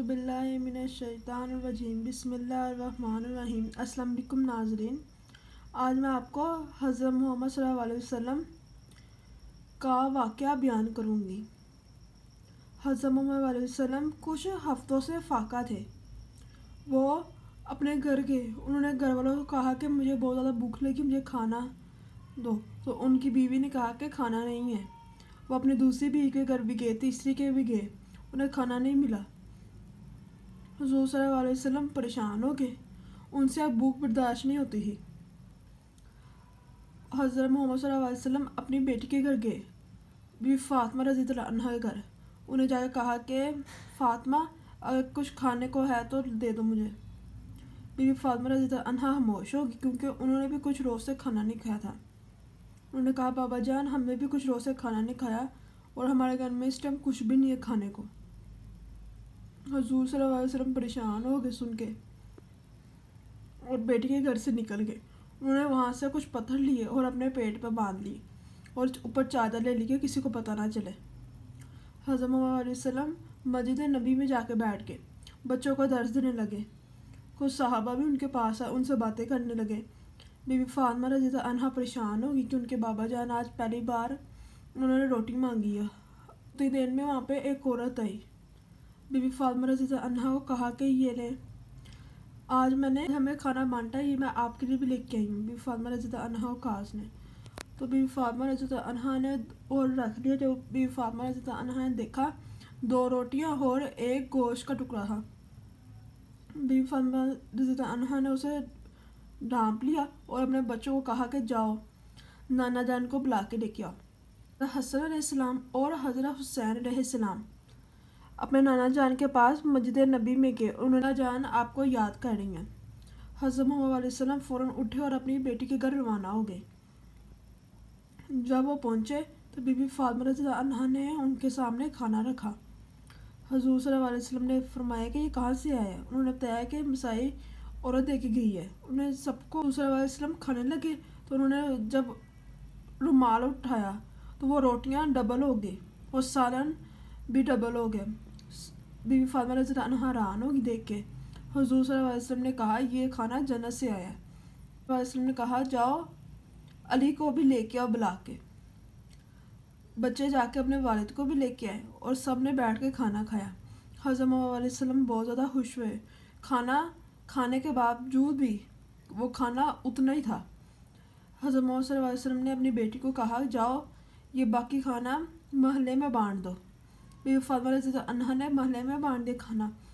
बिल्लाहि मिनश्शैतानिर्रजीम बिस्मिल्लाहिर्रहमानिर्रहीम। अस्सलाम वालेकुम नाज़रीन, आज मैं आपको हज़रत मोहम्मद सल्लल्लाहु अलैहि वसल्लम का वाक़या बयान करूँगी। हज़रत मोहम्मद सल्लल्लाहु अलैहि वसल्लम कुछ हफ़्तों से फाका थे। वो अपने घर गए, उन्होंने घर वालों को कहा कि मुझे बहुत ज़्यादा भूख लगी, मुझे खाना दो। तो उनकी बीवी ने कहा कि खाना नहीं है। वो अपनी दूसरी बीवी के घर भी गए, तीसरी के भी गए, उन्हें खाना नहीं मिला। हुज़ूर सल्लल्लाहु अलैहि वसल्लम परेशान हो गए, उनसे अब भूख बर्दाश्त नहीं होती थी। हज़रत मोहम्मद सल्लल्लाहु अलैहि वसल्लम अपनी बेटी के घर गए, बीवी फ़ातिमा रज़ियल्लाहु अन्हा के घर। उन्हें जाकर कहा कि फ़ातिमा, अगर कुछ खाने को है तो दे दो मुझे। बीवी फ़ातिमा रज़ियल्लाहु अन्हा खामोश होगी, क्योंकि उन्होंने भी कुछ रोज़ से खाना नहीं खाया था। उन्होंने कहा, बाबा जान, हमने भी कुछ रोज़ से खाना नहीं खाया और हमारे घर में इस टाइम कुछ भी नहीं है खाने को। हुज़ूर सल्लल्लाहु अलैहि वसल्लम परेशान हो गए सुन के और बेटी के घर से निकल गए। उन्होंने वहाँ से कुछ पत्थर लिए और अपने पेट पर बांध लिए और ऊपर चादर ले ली कि किसी को पता ना चले। हज़रत मोहम्मद अलैहि वसल्लम मस्जिद नबी में जाके बैठ गए, बच्चों को दर्स देने लगे। कुछ सहाबा भी उनके पास आए, उनसे बातें करने लगे। बीबी फ़ातिमा रज़ियल्लाहु अन्हा परेशान होगी कि उनके बाबा जान आज पहली बार उन्होंने रोटी मांगी है। उतनी देर में वहाँ पे एक औरत आई। बीबी फ़ातिमा रज़ियल्लाहु अन्हा को कहा कि ये ले, आज मैंने हमें खाना बांटा, ये मैं आपके लिए भी लेके आई हूँ। बीबी फ़ातिमा रज़ियल्लाहु अन्हा को कहा उसने। तो बीबी फ़ातिमा रज़ियल्लाहु अन्हा ने और रख लिया। जब बीबी फ़ातिमा रज़ियल्लाहु अन्हा ने देखा, 2 रोटियाँ और एक गोश्त का टुकड़ा था। बीबी फ़ातिमा रज़ियल्लाहु अन्हा ने उसे ढांप लिया और अपने बच्चों को कहा कि जाओ नाना जान को बुला के लेके आओ। हसन अलैहिस्सलाम और हज़रत हुसैन अलैहिस्सलाम अपने नाना जान के पास मस्जिद नबी में गए। उन्होंने जान आपको याद कर रही हैं। हज़रत मोहम्मद अलैहि वसल्लम फ़ौरन उठे और अपनी बेटी के घर रवाना हो गए। जब वो पहुँचे तो बीबी फ़ातिमा रज़ियल्लाहु अन्हा ने उनके सामने खाना रखा। हुज़ूर सल्लल्लाहु अलैहि वसल्लम ने फरमाया कि ये कहाँ से आया है। उन्होंने बताया कि मसाई औरत दे के गई है। उन्हें सबको सल्लल्लाहु अलैहि वसल्लम खाने लगे तो उन्होंने जब रुमाल उठाया तो वो रोटियां डबल हो गई और सालन भी डबल हो गए। बीबी फ़ातिमा रज़ियल्लाहु अन्हा हैरान होगी देख के। हुज़ूर सल्लल्लाहु अलैहि वसल्लम ने कहा, ये खाना जन्नत से आया है। वसल्लम ने कहा, जाओ अली को भी लेके आओ बुला के। बच्चे जाके अपने वालिद को भी लेके आए और सब ने बैठ के खाना खाया। हज़रत मोहम्मद अलैहि वसल्लम बहुत ज़्यादा खुश हुए। खाना खाने के बावजूद भी वो खाना उतना ही था। हज़रत मोहम्मद सल्लल्लाहु अलैहि वसल्लम ने अपनी बेटी को कहा, जाओ ये बाकी खाना महल्ले में बांट दो। बीबी फ़ातिमा रज़ियल्लाहु अन्हा ने महल्ले में बांट दिया खाना।